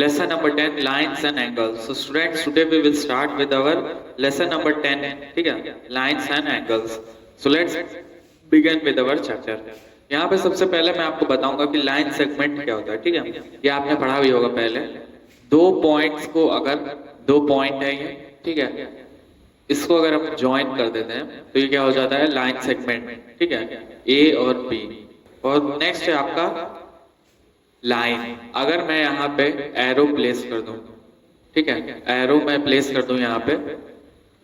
lesson number 10 lines and angles. So students, today we will start with our lesson number 10, ठीक है, lines and angles. So let's begin with our chapter. यहाँ पे सबसे पहले मैं आपको बताऊंगा कि लाइन सेगमेंट क्या होता है, ठीक है, ये आपने पढ़ा भी होगा पहले। दो पॉइंट्स को, अगर दो पॉइंट है ये, ठीक है, इसको अगर हम ज्वाइन कर देते हैं तो ये क्या हो जाता है, लाइन सेगमेंट, ठीक है, ए और बी। और नेक्स्ट है आपका लाइन। अगर मैं यहाँ पे एरो प्लेस कर दूं, ठीक है, एरो मैं प्लेस कर दूं यहाँ पे,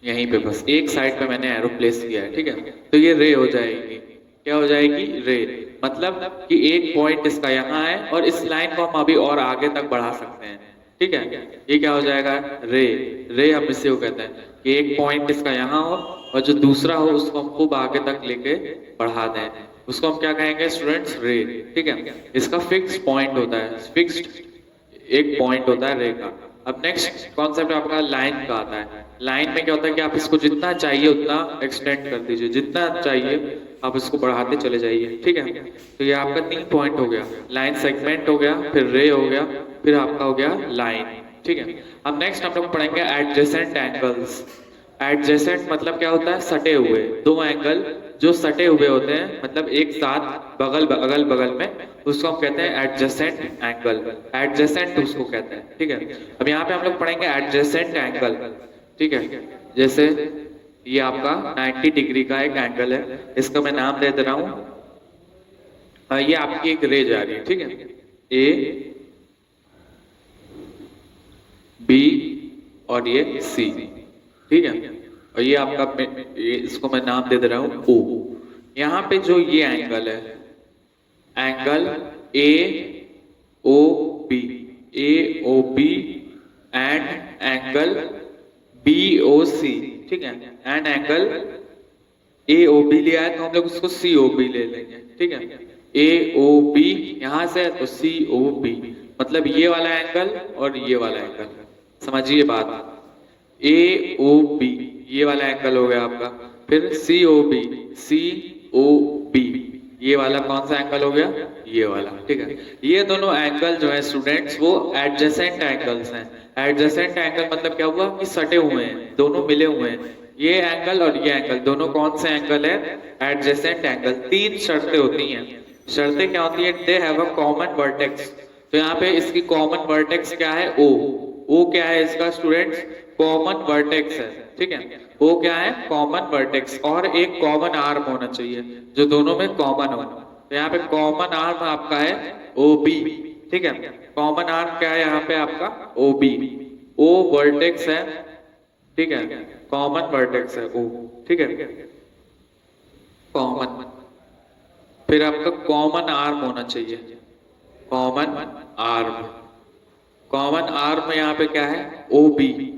यहीं पे बस एक साइड पे मैंने एरो प्लेस किया है, ठीक है, तो ये रे हो जाएगी। क्या हो जाएगी, रे। मतलब कि एक पॉइंट इसका यहाँ है और इस लाइन को हम अभी और आगे तक बढ़ा सकते हैं, ठीक है, ये क्या हो जाएगा, रे। रे हम इसे वो कहते हैं कि एक पॉइंट इसका यहाँ हो और जो दूसरा हो उसको हम खूब आगे तक लेके बढ़ा दें, उसको हम क्या कहेंगे स्टूडेंट्स, रे, ठीक है। इसका फिक्स पॉइंट होता है, फिक्स्ड एक पॉइंट होता है रे का। अब नेक्स्ट कॉन्सेप्ट आपका लाइन का आता है। लाइन में क्या होता है कि आप इसको जितना चाहिए उतना एक्सटेंड कर दीजिए, जितना चाहिए आप इसको बढ़ाते चले जाइए, ठीक है। तो ये आपका 3 पॉइंट हो गया, लाइन सेगमेंट हो गया, फिर रे हो गया, फिर आपका हो गया लाइन, ठीक है। अब नेक्स्ट हम लोग पढ़ेंगे एडजेसेंट एंगल्स। एडजेसेंट मतलब क्या होता है, सटे हुए दो एंगल जो सटे हुए होते हैं, मतलब एक साथ अगल बगल में, उसको हम कहते हैं एडजेसेंट एंगल। एडजेसेंट उसको कहते हैं, ठीक है। अब यहाँ पे हम लोग पढ़ेंगे एडजेसेंट एंगल, ठीक है। जैसे ये आपका 90 डिग्री का एक एंगल है, इसका मैं नाम दे रहा हूं, ये आपकी एक रे जा रही है, ठीक है, ए बी और ये सी, ठीक है, और ये आपका इसको मैं नाम दे रहा हूं ओ। यहाँ पे जो ये एंगल है, angle A O B, A O B and angle B O C, ठीक है, and angle A O B लिया है तो हम लोग उसको सी ओ बी ले लेंगे, ठीक है। ए ओ बी यहां से तो सी ओ बी, मतलब ये वाला एंगल और ये वाला एंगल, समझिए बात। ए ओ बी ये वाला एंगल हो गया आपका, फिर सी ओ बी, सी ओ बी ये वाला कौन सा एंगल हो गया, ये वाला, ठीक है। ये दोनों एंगल जो है स्टूडेंट्स वो एडजेसेंट एंगल्स हैं। एडजेसेंट एंगल मतलब क्या हुआ कि सटे हुए हैं, दोनों मिले हुए हैं। ये एंगल और ये एंगल दोनों कौन से एंगल है, एडजेसेंट एंगल। 3 शर्तें होती हैं। शर्तें क्या होती है, they have a common vertex. तो यहाँ पे इसकी कॉमन वर्टेक्स क्या है, ओ। ओ क्या है इसका स्टूडेंट्स, कॉमन वर्टेक्स है, ठीक है। वो क्या है, कॉमन वर्टेक्स, और एक कॉमन आर्म होना चाहिए जो दोनों में कॉमन हो। तो यहाँ पे कॉमन आर्म आपका है ओ बी, ठीक है। कॉमन आर्म क्या है यहाँ पे आपका, ओ बी। ओ वर्टेक्स है, ठीक है, कॉमन वर्टेक्स है ओ, ठीक है, कॉमन। फिर आपका कॉमन आर्म होना चाहिए, कॉमन आर्म। कॉमन आर्म यहाँ पे क्या है, ओ बी।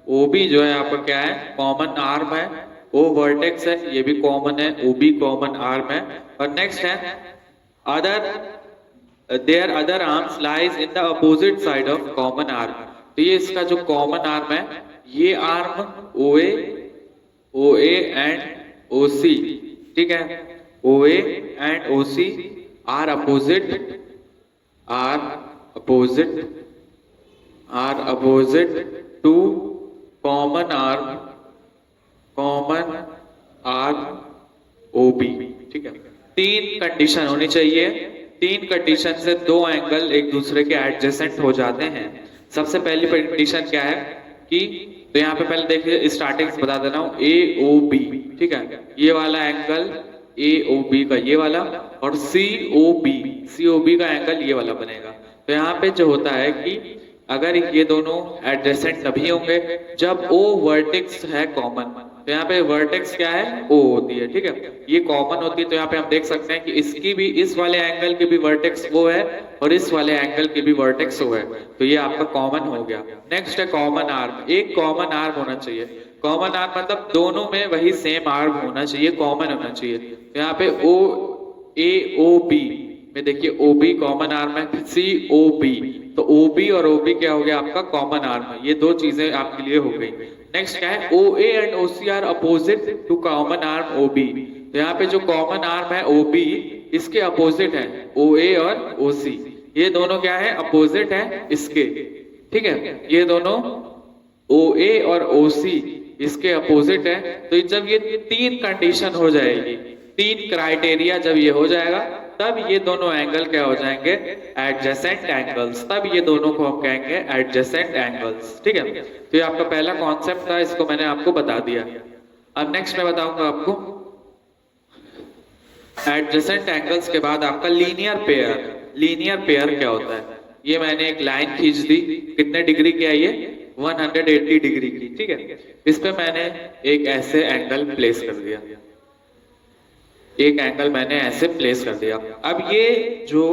ओ बी जो है आपका क्या है, कॉमन आर्म है। ओ वर्टेक्स है, ये भी कॉमन है, ओ बी कॉमन आर्म है। और नेक्स्ट है other, their other arms lies in the opposite side of common arm. तो ये इसका जो कॉमन आर्म है, ये arm O A and O C, ठीक है, O A and O C are opposite, to common arm O B, ठीक है। 3 कंडीशन होनी चाहिए। 3 कंडीशन से दो एंगल एक दूसरे के एडजेसेंट हो जाते हैं। सबसे पहली कंडीशन क्या है कि, तो यहाँ पे पहले देखिए स्टार्टिंग से बता दे रहा हूँ, ए ओ बी, ठीक है, ये वाला एंगल ए ओ बी का ये वाला, और सी ओ बी का एंगल ये वाला बनेगा। तो यहाँ पे जो होता है कि अगर ये दोनों एडजेसेंट तभी होंगे जब ओ वर्टेक्स है कॉमन। तो यहाँ पे वर्टेक्स क्या है, ओ होती है, ठीक है, ये कॉमन होती है। तो यहाँ पे हम देख सकते हैं कि इसकी भी, इस वाले एंगल की भी वर्टेक्स वो है और इस वाले एंगल की भी वर्टेक्स वो है, तो ये आपका कॉमन हो गया। नेक्स्ट है कॉमन आर्म। एक कॉमन आर्म होना चाहिए। कॉमन आर्म मतलब दोनों में वही सेम आर्म होना चाहिए, कॉमन होना चाहिए। तो यहाँ पे ओ ए ओ बी में देखिए ओ बी कॉमन आर्म है, सी ओ बी, तो ओ बी और ओ बी क्या हो गया आपका, कॉमन आर्म है। ये 2 चीजें आपके लिए हो गई। नेक्स्ट क्या है, O A and O C are opposite to common arm O B. तो यहाँ पे जो कॉमन आर्म है ओ बी, इसके अपोजिट है ओ ए और ओ सी। ये दोनों क्या है, अपोजिट है इसके, ठीक है, ये दोनों OA और OC इसके अपोजिट है। तो जब ये तीन कंडीशन हो जाएगी, तीन क्राइटेरिया जब ये हो जाएगा, तब ये दोनों एंगल क्या हो जाएंगे, एडजेसेंट एंगल्स। तब ये दोनों को हम कहेंगे एडजेसेंट एंगल्स। ठीक है, तो ये आपका पहला कॉन्सेप्ट था, इसको मैंने आपको बता दिया। अब नेक्स्ट मैं बताऊंगा आपको एडजेसेंट एंगल्स के बाद आपका लीनियर पेयर। लीनियर पेयर क्या होता है, ये मैंने एक लाइन खींच दी, कितने डिग्री की है ये, 180 डिग्री की। ठीक है, इस पे मैंने एक ऐसे एंगल प्लेस कर दिया, एक एंगल मैंने ऐसे प्लेस कर दिया। अब ये जो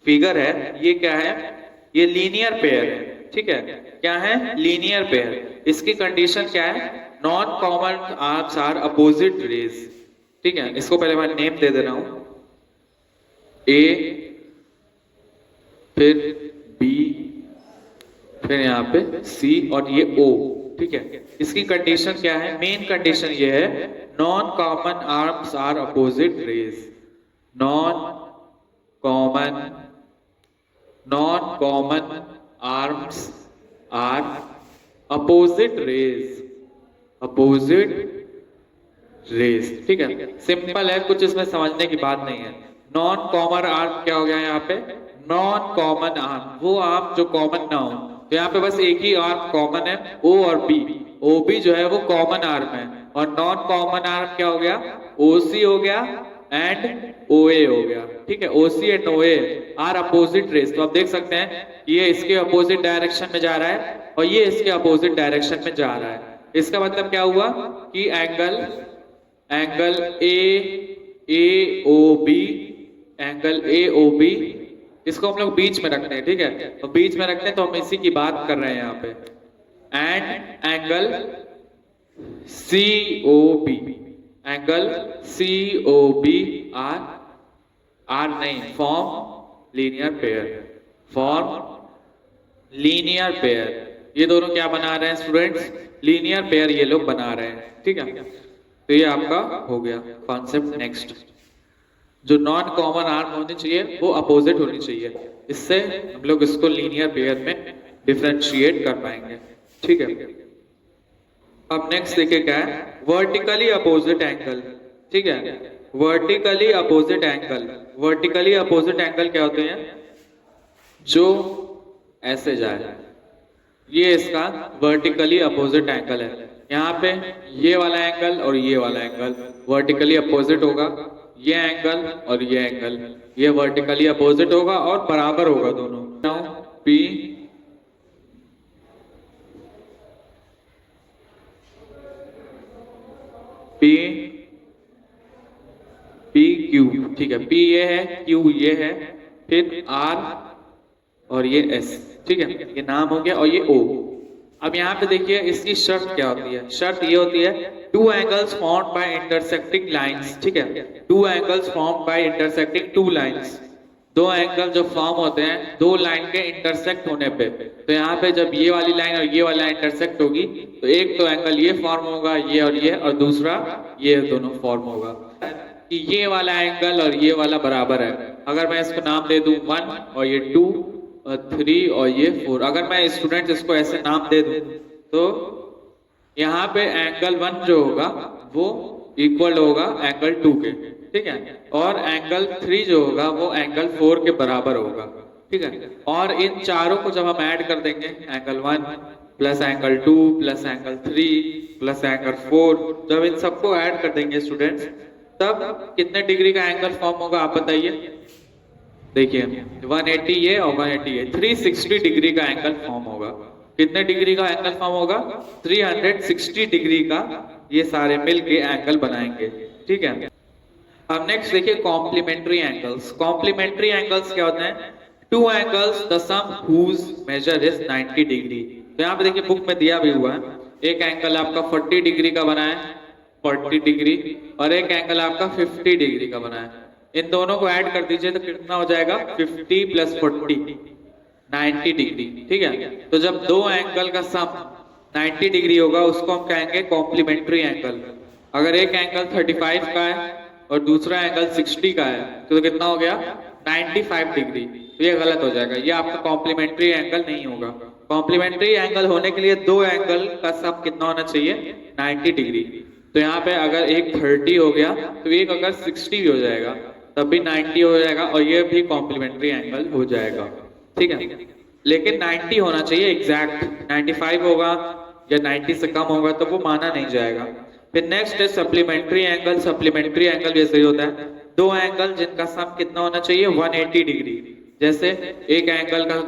फिगर है ये क्या है, ये लीनियर पेयर है। ठीक है, क्या है, लीनियर पेयर। इसकी कंडीशन क्या है, non common arms are opposite rays. ठीक है, इसको पहले मैं नेम दे दे रहा हूं, A, फिर B, फिर यहाँ पे C और ये O। ठीक है, इसकी कंडीशन क्या है, मेन कंडीशन ये है, non common arms are opposite rays. Non common arms are opposite rays, opposite rays. ठीक है, सिंपल है, कुछ इसमें समझने की बात नहीं है। नॉन कॉमन आर्म क्या हो गया यहाँ पे, नॉन कॉमन आर्म, वो आर्म जो कॉमन ना हो। तो यहाँ पे बस एक ही आर्म कॉमन है, O और B। OB जो है वो कॉमन आर्म है, और नॉन कॉमन आर्म क्या हो गया, OC हो गया एंड OA हो गया। ठीक है, OC and OA are opposite rays. तो आप देख सकते हैं ये इसके अपोजिट डायरेक्शन में जा रहा है और ये इसके अपोजिट डायरेक्शन में जा रहा है। इसका मतलब क्या हुआ कि एंगल AOB, एंगल AOB, इसको हम लोग बीच में रखते हैं। ठीक है, तो बीच में रखते हैं, तो हम इसी की बात कर रहे हैं यहाँ पे। And angle COB, angle COB are नहीं, form linear pair, form linear pair. ये दोनों क्या बना रहे हैं स्टूडेंट्स, लीनियर पेयर ये लोग बना रहे हैं। ठीक है, तो ये आपका हो गया कॉन्सेप्ट। नेक्स्ट, जो नॉन कॉमन आर्म होनी चाहिए वो अपोजिट होनी चाहिए, इससे हम लोग इसको लीनियर पेयर में डिफरेंशिएट कर पाएंगे। ठीक है, अब नेक्स्ट देखिए क्या है, वर्टिकली अपोजिट एंगल। ठीक है, vertically opposite angle. Vertically opposite angle क्या होते हैं, जो ऐसे जाए, ये इसका वर्टिकली अपोजिट एंगल है। यहाँ पे ये वाला एंगल और ये वाला एंगल वर्टिकली अपोजिट होगा, ये एंगल और ये एंगल ये वर्टिकली अपोजिट होगा और बराबर होगा दोनों। P Q। ठीक है, P ये है, Q ये है, फिर R और ये S। ठीक है, ये नाम हो गया, और ये O। अब यहाँ पे देखिए इसकी शर्त क्या होती है, शर्त ये होती है, two angles formed by intersecting lines. ठीक है, two angles formed by intersecting two lines. दो एंगल जो फॉर्म होते हैं दो लाइन के इंटरसेक्ट होने पे, तो यहाँ पे जब ये वाली लाइन और ये वाली लाइन इंटरसेक्ट होगी तो एक तो एंगल ये फॉर्म होगा, ये और दूसरा ये दोनों फॉर्म होगा कि ये वाला एंगल और ये वाला बराबर है। अगर मैं इसको नाम दे दूं 1 और ये 2 और 3 और ये 4, अगर मैं स्टूडेंट इसको ऐसे नाम दे दूं तो यहाँ पे एंगल 1 जो होगा वो इक्वल होगा एंगल 2 के। ठीक है, और एंगल 3 जो होगा वो एंगल 4 के बराबर होगा। ठीक है, और इन चारों को जब हम ऐड कर देंगे, angle 1 plus angle 2 plus angle 3 plus angle 4, जब इन सबको ऐड कर देंगे स्टूडेंट्स, तब कितने डिग्री का एंगल फॉर्म होगा आप बताइए। देखिए 180 ये और 180 ये, 360 डिग्री का एंगल फॉर्म होगा। कितने डिग्री का एंगल फॉर्म होगा, 360 डिग्री का ये सारे मिलके एंगल बनाएंगे। ठीक है, अब नेक्स्ट देखिए कॉम्प्लीमेंट्री एंगल्स। कॉम्प्लीमेंट्री एंगल्स क्या होते हैं, two angles the sum whose measure is 90 degree. तो यहाँ पे देखिए बुक में दिया भी हुआ है, एक एंगल आपका 40 डिग्री का बना है, 40 डिग्री, और एक एंगल आपका 50 डिग्री का बना है। इन दोनों को ऐड कर दीजिए तो कितना हो जाएगा, 50 प्लस 40 90 डिग्री। ठीक है, तो जब दो एंगल का सम 90 डिग्री होगा उसको हम कहेंगे कॉम्प्लीमेंट्री एंगल। अगर एक एंगल 35 का है और दूसरा एंगल 60 का है तो कितना हो गया, 95 डिग्री। तो ये गलत हो जाएगा, ये आपका कॉम्प्लीमेंट्री एंगल नहीं होगा। कॉम्प्लीमेंट्री एंगल होने के लिए दो एंगल का सम कितना होना चाहिए? 90 डिग्री। तो यहाँ पे अगर एक 30 हो गया तो एक अगर 60 भी हो जाएगा तब भी 90 हो जाएगा और ये भी कॉम्प्लीमेंट्री एंगल हो जाएगा, ठीक है। लेकिन 90 होना चाहिए एग्जैक्ट, 95 होगा या 90 से कम होगा तो वो माना नहीं जाएगा। फिर नेक्स्ट है सप्लीमेंट्री एंगल। सप्लीमेंट्री एंगल जैसे ही होता है दो एंगल जिनका सम कितना होना चाहिए? 180 डिग्री। जैसे एक एंगल का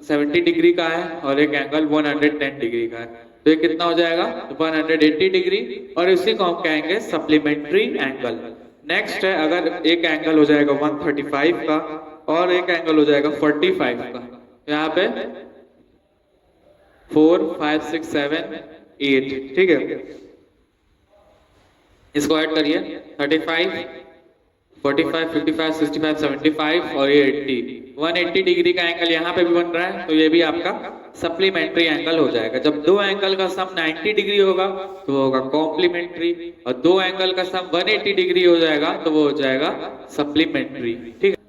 70 डिग्री का है और एक एंगल 110 डिग्री का है, तो ये कितना हो जाएगा? 180 डिग्री, और इसी को हम कहेंगे सप्लीमेंट्री एंगल। नेक्स्ट है अगर एक एंगल हो जाएगा 135 का और एक एंगल हो जाएगा 45 का, यहाँ पे 4 5 6 7 8, ठीक है। इसको ऐड करिए 35 45 55 65 75 और ये 80, 180 डिग्री का एंगल यहाँ पे भी बन रहा है, तो ये भी आपका सप्लीमेंट्री एंगल हो जाएगा। जब दो एंगल का सम 90 डिग्री होगा तो वो होगा कॉम्प्लीमेंट्री, और दो एंगल का सम 180 डिग्री हो जाएगा तो वो हो जाएगा सप्लीमेंट्री, ठीक है।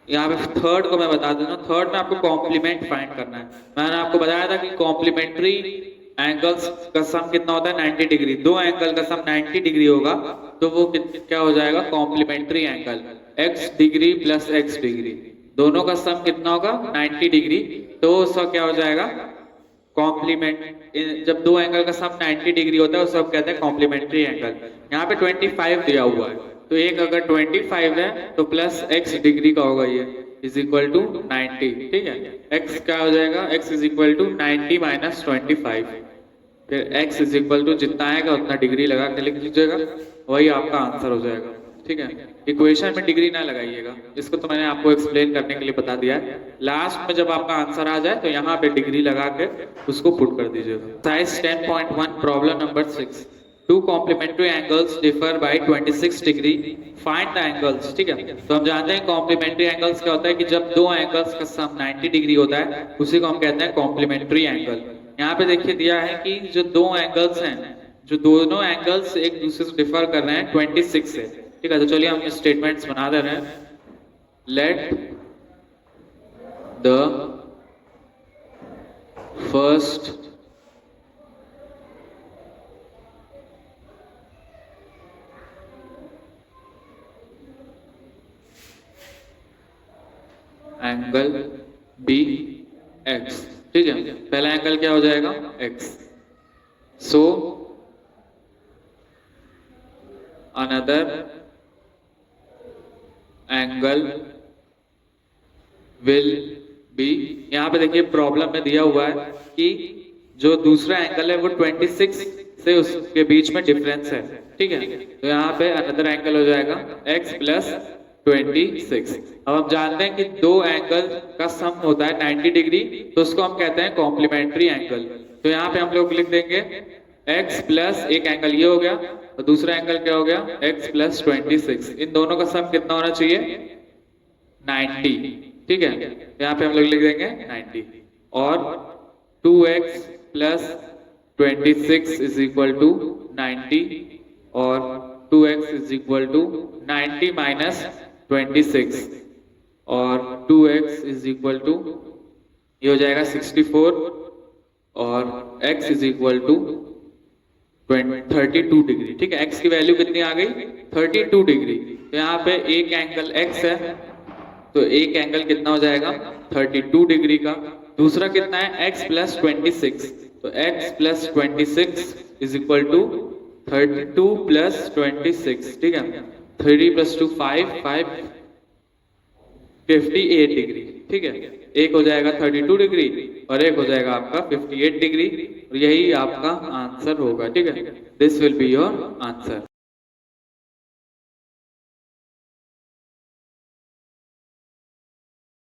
यहाँ पे थर्ड को मैं बता देता हूँ। थर्ड में आपको कॉम्प्लीमेंट फाइंड करना है। मैंने आपको बताया था कि कॉम्प्लीमेंट्री एंगल्स का सम कितना होता है? 90 डिग्री। दो एंगल का सम 90 डिग्री होगा तो वो क्या हो जाएगा? Complementary angle. x degree plus x degree, दोनों का सम कितना होगा? 90 डिग्री, तो उसका क्या हो जाएगा? कॉम्प्लीमेंट। जब दो एंगल का सम 90 डिग्री होता है उसे हम कहते हैं कॉम्प्लीमेंट्री एंगल। यहाँ पे 25 दिया हुआ है, तो एक अगर 25 है तो प्लस x डिग्री का होगा ये इज इक्वल टू 90, ठीक है। x क्या हो जाएगा? x is equal to 90 minus 25, फिर x इज इक्वल टू जितना आएगा उतना डिग्री लगा के लिख लीजिएगा, वही आपका आंसर हो जाएगा, ठीक है। इक्वेशन में डिग्री ना लगाइएगा, इसको तो मैंने आपको एक्सप्लेन करने के लिए बता दिया है। लास्ट में जब आपका आंसर आ जाए तो यहाँ पे डिग्री लगा के उसको पुट कर दीजिएगा। Exercise 10.1 problem number 6, two complementary angles differ by 26 degree, find the angles, ठीक है। तो हम जानते हैं कॉम्प्लीमेंट्री एंगल्स क्या होता है कि जब दो एंगल्स का सम 90 डिग्री होता है उसी को हम कहते हैं कॉम्प्लीमेंट्री एंगल। यहाँ पे देखिए दिया है कि जो दो एंगल्स हैं, जो दोनों एंगल्स एक दूसरे से डिफर कर रहे हैं 26 से, ठीक है। तो चलिए हम स्टेटमेंट्स बना दे रहे हैं। Let the first angle be X, ठीक है। पहला एंगल क्या हो जाएगा? x। So another angle will be, यहाँ पे देखिए प्रॉब्लम में दिया हुआ है कि जो दूसरा एंगल है वो 26 से उसके बीच में डिफरेंस है, ठीक है। तो यहाँ पे अनदर एंगल हो जाएगा x प्लस 26। अब हम जानते हैं कि दो एंगल का सम होता है 90 डिग्री, तो उसको हम कहते हैं कॉम्प्लीमेंट्री एंगल। तो यहाँ पे हम लोग लिख देंगे x प्लस, एक एंगल ये हो गया और दूसरा एंगल क्या हो गया? x plus 26। इन दोनों का सम कितना होना चाहिए? 90, ठीक है। यहाँ पे हम लोग लिख देंगे 90, और 2x plus 26 is equal to 90, और 2x is equal to 90 minus 26, और 2x इज इक्वल टू ये हो जाएगा 64, और x is equal to 32 degree, ठीक है। x की वैल्यू कितनी आ गई? 32 डिग्री। तो यहाँ पे एक एंगल x है, तो एक एंगल कितना हो जाएगा? 32 डिग्री का। दूसरा कितना है? x प्लस 26, तो x plus 26 is equal to 32 plus 26, ठीक है। 3 प्लस 2 5 5 58 डिग्री, ठीक है। एक हो जाएगा 32 डिग्री और एक हो जाएगा आपका 58 डिग्री, और यही आपका आंसर होगा, ठीक है। This will be your answer.